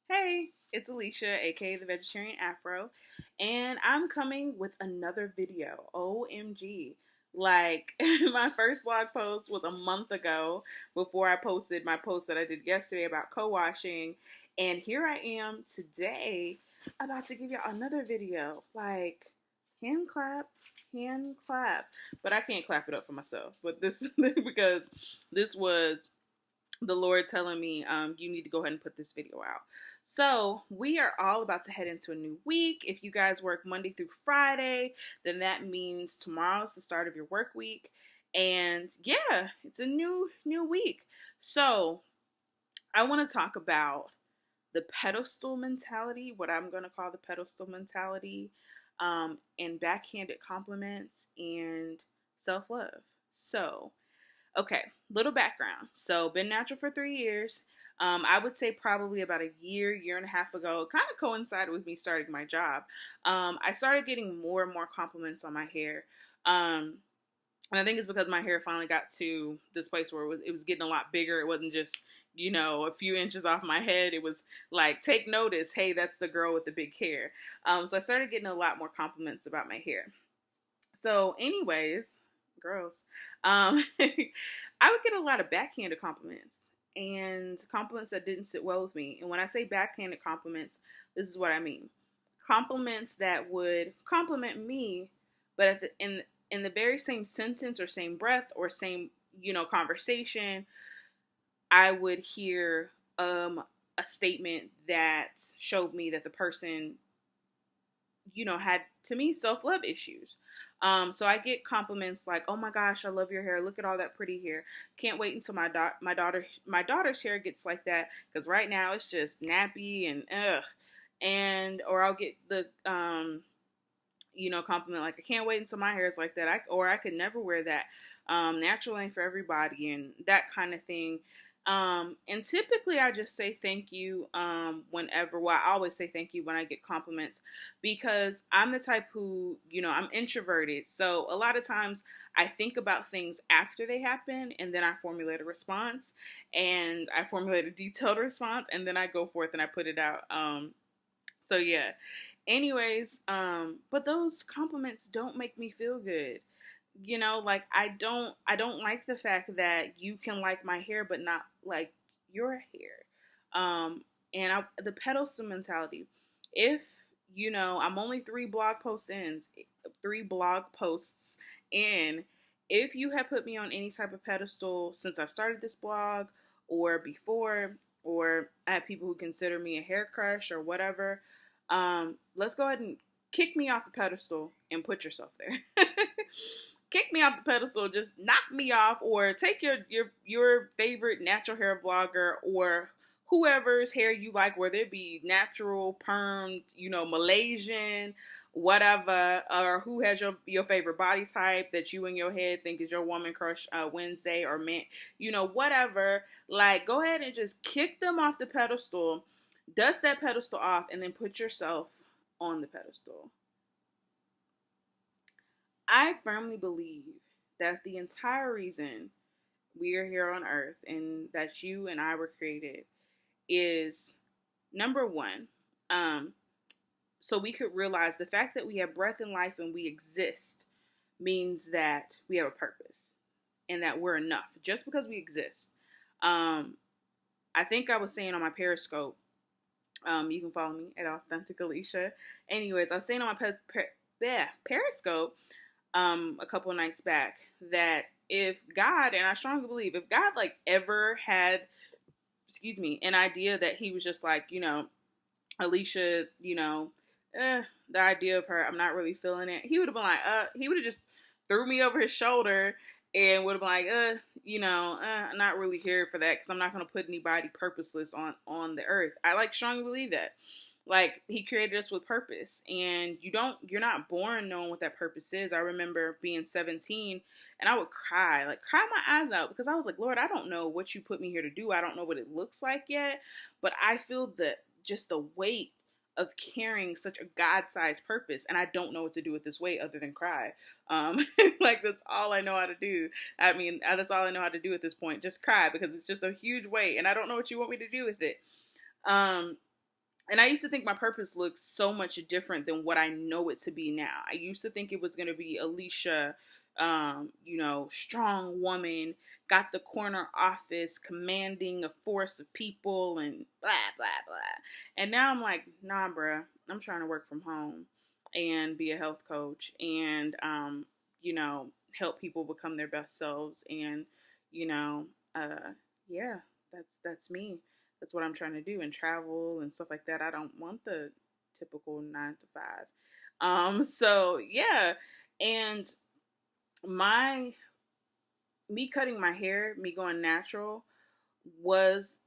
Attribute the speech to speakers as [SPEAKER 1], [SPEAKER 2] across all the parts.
[SPEAKER 1] Hey, it's Alicia, aka the Vegetarian Afro, and I'm coming with another video. OMG. Like, my first blog post was a month ago before I posted my post that I did yesterday about co washing, and here I am today about to give y'all another video. Like, hand clap, hand clap. But I can't clap it up for myself. But this, because this was the Lord telling me, you need to go ahead and put this video out. So we are all about to head into a new week. If you guys work Monday through Friday, then that means tomorrow's the start of your work week. And yeah, it's a new week. So I want to talk about the pedestal mentality, what I'm going to call the pedestal mentality, and backhanded compliments and self-love. So okay, little background. So, been natural for 3 years. I would say probably about a year and a half ago, kind of coincided with me starting my job. I started getting more and more compliments on my hair. And I think it's because my hair finally got to this place where it was getting a lot bigger. It wasn't just, a few inches off my head. It was like, take notice, hey, that's the girl with the big hair. So I started getting a lot more compliments about my hair. So, anyways, gross. I would get a lot of backhanded compliments and compliments that didn't sit well with me. And when I say backhanded compliments, this is what I mean. Compliments that would compliment me, but in the very same sentence or same breath or same, conversation, I would hear a statement that showed me that the person had, to me, self-love issues. So I get compliments like, "Oh my gosh, I love your hair. Look at all that pretty hair. Can't wait until my daughter's hair gets like that because right now it's just nappy and ugh." And or I'll get the compliment like, "I can't wait until my hair is like that. I could never wear that. Natural ain't for everybody," and that kind of thing. And typically I just say thank you I always say thank you when I get compliments because I'm the type who, I'm introverted. So a lot of times I think about things after they happen and then I formulate a response and I formulate a detailed response and then I go forth and I put it out. So yeah. Anyways, but those compliments don't make me feel good. Like I don't like the fact that you can like my hair but not like your hair. And the pedestal mentality. If I'm only three blog posts in. If you have put me on any type of pedestal since I've started this blog or before, or I have people who consider me a hair crush or whatever, let's go ahead and kick me off the pedestal and put yourself there. Kick me off the pedestal, just knock me off, or take your favorite natural hair vlogger or whoever's hair you like, whether it be natural, permed, Malaysian, whatever, or who has your favorite body type that you in your head think is your woman crush Wednesday or mint, whatever. Like, go ahead and just kick them off the pedestal, dust that pedestal off, and then put yourself on the pedestal. I firmly believe that the entire reason we are here on earth and that you and I were created is number one, so we could realize the fact that we have breath in life and we exist means that we have a purpose and that we're enough just because we exist. I think I was saying on my Periscope, you can follow me at Authentic Alicia. Anyways, I was saying on my Periscope a couple of nights back that if God, and I strongly believe, if God like ever had, an idea that he was just like, Alicia, the idea of her, I'm not really feeling it. He would have been like, he would have just threw me over his shoulder and would have been like, I'm not really here for that because I'm not going to put anybody purposeless on the earth. I like strongly believe that. Like, he created us with purpose, and you're not born knowing what that purpose is. I remember being 17 and I would cry my eyes out because I was like, Lord, I don't know what you put me here to do. I don't know what it looks like yet, but I feel just the weight of carrying such a God-sized purpose, and I don't know what to do with this weight other than cry. Like, that's all I know how to do. I mean, that's all I know how to do at this point, just cry, because it's just a huge weight, and I don't know what you want me to do with it. And I used to think my purpose looked so much different than what I know it to be now. I used to think it was going to be Alicia, strong woman, got the corner office, commanding a force of people, and blah, blah, blah. And now I'm like, nah, bruh, I'm trying to work from home and be a health coach and, help people become their best selves. And, you know, yeah, that's me. That's what I'm trying to do, and travel and stuff like that. I don't want the typical 9 to 5. So yeah, and my me cutting my hair, me going natural was,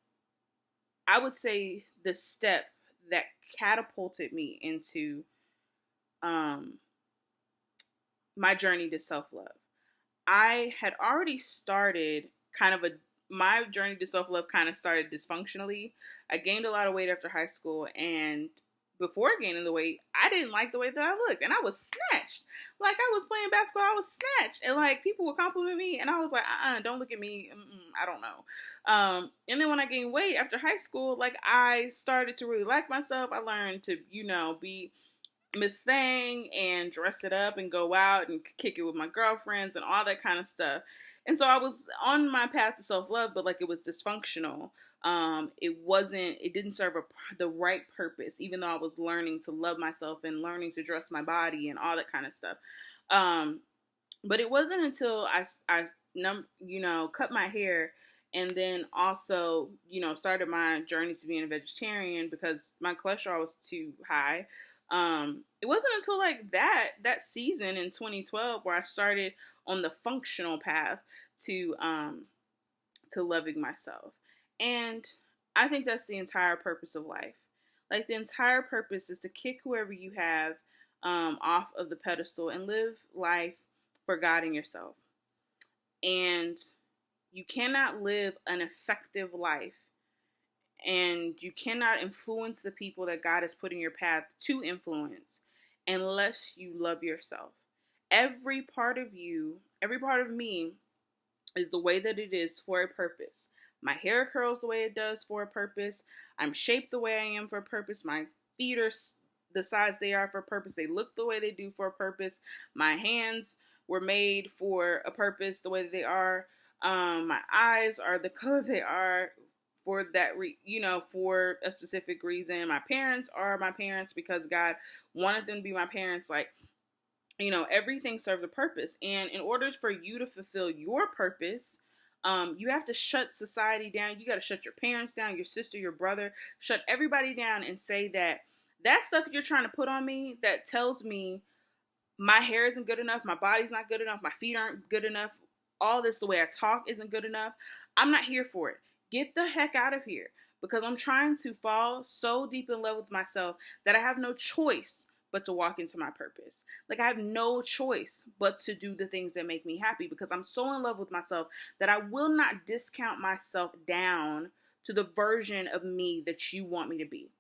[SPEAKER 1] I would say, the step that catapulted me into um my journey to self-love. I had already started kind of a my journey to self love kind of started dysfunctionally. I gained a lot of weight after high school, and before gaining the weight, I didn't like the way that I looked, and I was snatched. Like I was playing basketball, I was snatched, and like people would compliment me, and I was like, don't look at me. I don't know. And then when I gained weight after high school, like I started to really like myself. I learned to, be Miss Thing and dress it up and go out and kick it with my girlfriends and all that kind of stuff. And so I was on my path to self love, but like it was dysfunctional. It didn't serve the right purpose, even though I was learning to love myself and learning to dress my body and all that kind of stuff. But it wasn't until cut my hair and then also, started my journey to being a vegetarian because my cholesterol was too high. It wasn't until like that season in 2012 where I started on the functional path to loving myself. And I think that's the entire purpose of life. Like the entire purpose is to kick whoever you have off of the pedestal and live life for God and yourself. And you cannot live an effective life and you cannot influence the people that God has put in your path to influence unless you love yourself. Every part of you, every part of me is the way that it is for a purpose. My hair curls the way it does for a purpose. I'm shaped the way I am for a purpose. My feet are the size they are for a purpose. They look the way they do for a purpose. My hands were made for a purpose the way that they are. My eyes are the color they are for that, for a specific reason. My parents are my parents because God wanted them to be my parents. Like, everything serves a purpose. And in order for you to fulfill your purpose, you have to shut society down. You got to shut your parents down, your sister, your brother, shut everybody down and say that stuff you're trying to put on me that tells me my hair isn't good enough, my body's not good enough, my feet aren't good enough, all this, the way I talk isn't good enough. I'm not here for it. Get the heck out of here, because I'm trying to fall so deep in love with myself that I have no choice but to walk into my purpose. Like I have no choice but to do the things that make me happy, because I'm so in love with myself that I will not discount myself down to the version of me that you want me to be.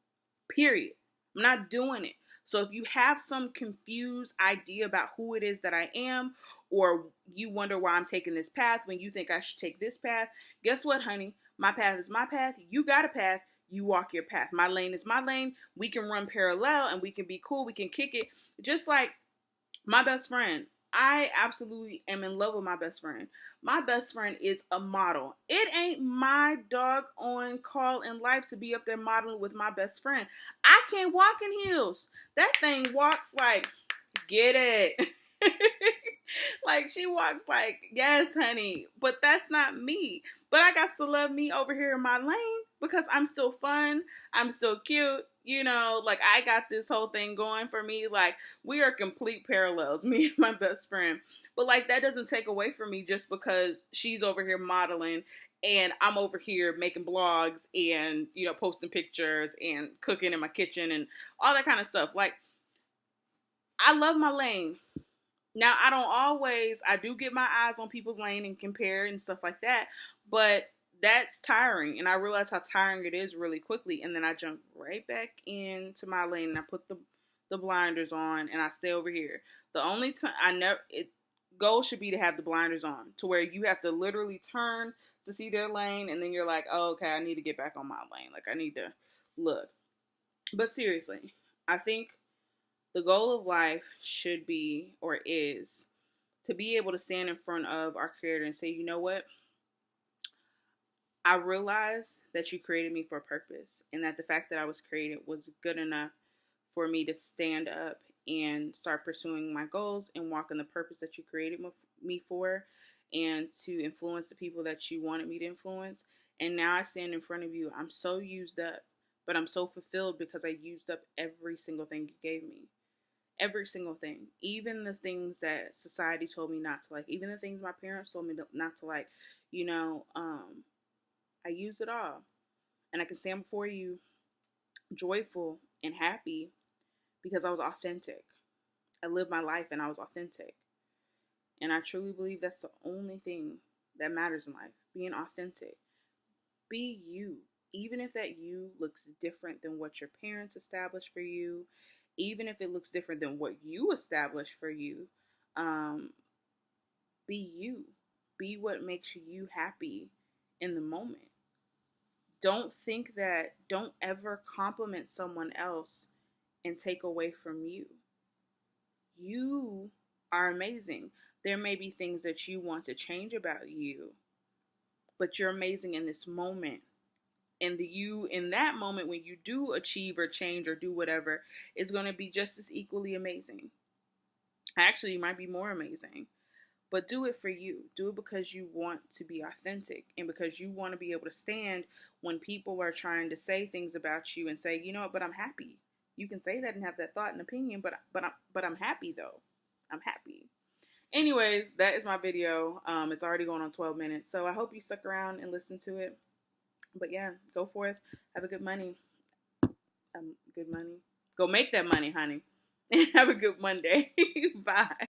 [SPEAKER 1] Period. I'm not doing it. So if you have some confused idea about who it is that I am, or you wonder why I'm taking this path when you think I should take this path, guess what, honey? My path is my path. You got a path. You walk your path. My lane is my lane. We can run parallel and we can be cool. We can kick it. Just like my best friend. I absolutely am in love with my best friend. My best friend is a model. It ain't my dog on call in life to be up there modeling with my best friend. I can't walk in heels. That thing walks like, get it. Like she walks like, yes, honey. But that's not me. But I got to love me over here in my lane because I'm still fun. I'm still cute. Like I got this whole thing going for me. Like we are complete parallels, me and my best friend. But like that doesn't take away from me just because she's over here modeling and I'm over here making blogs and, posting pictures and cooking in my kitchen and all that kind of stuff. Like I love my lane. Now, I do get my eyes on people's lane and compare and stuff like that, but that's tiring. And I realize how tiring it is really quickly. And then I jump right back into my lane and I put the blinders on and I stay over here. The only time goal should be to have the blinders on to where you have to literally turn to see their lane. And then you're like, oh, okay, I need to get back on my lane. Like I need to look. But seriously, I think the goal of life should be, or is, to be able to stand in front of our creator and say, you know what? I realized that you created me for a purpose, and that the fact that I was created was good enough for me to stand up and start pursuing my goals and walk in the purpose that you created me for, and to influence the people that you wanted me to influence. And now I stand in front of you. I'm so used up, but I'm so fulfilled because I used up every single thing you gave me. Every single thing, even the things that society told me not to like, even the things my parents told me not to like, you know, I used it all. And I can stand before you joyful and happy because I was authentic. I lived my life and I was authentic. And I truly believe that's the only thing that matters in life, being authentic. Be you. Even if that you looks different than what your parents established for you, even if it looks different than what you established for you, um, be you. Be what makes you happy in the moment. Don't ever compliment someone else and take away from you. You are amazing. There may be things that you want to change about you, but you're amazing in this moment. And the you in that moment, when you do achieve or change or do whatever, is going to be just as equally amazing. Actually, you might be more amazing. But do it for you. Do it because you want to be authentic, and because you want to be able to stand when people are trying to say things about you and say, you know what, but I'm happy. You can say that and have that thought and opinion, but I'm happy though. I'm happy. Anyways, that is my video. It's already going on 12 minutes, so I hope you stuck around and listened to it. But yeah, go forth. Have a good money. Good money. Go make that money, honey. Have a good Monday. Bye.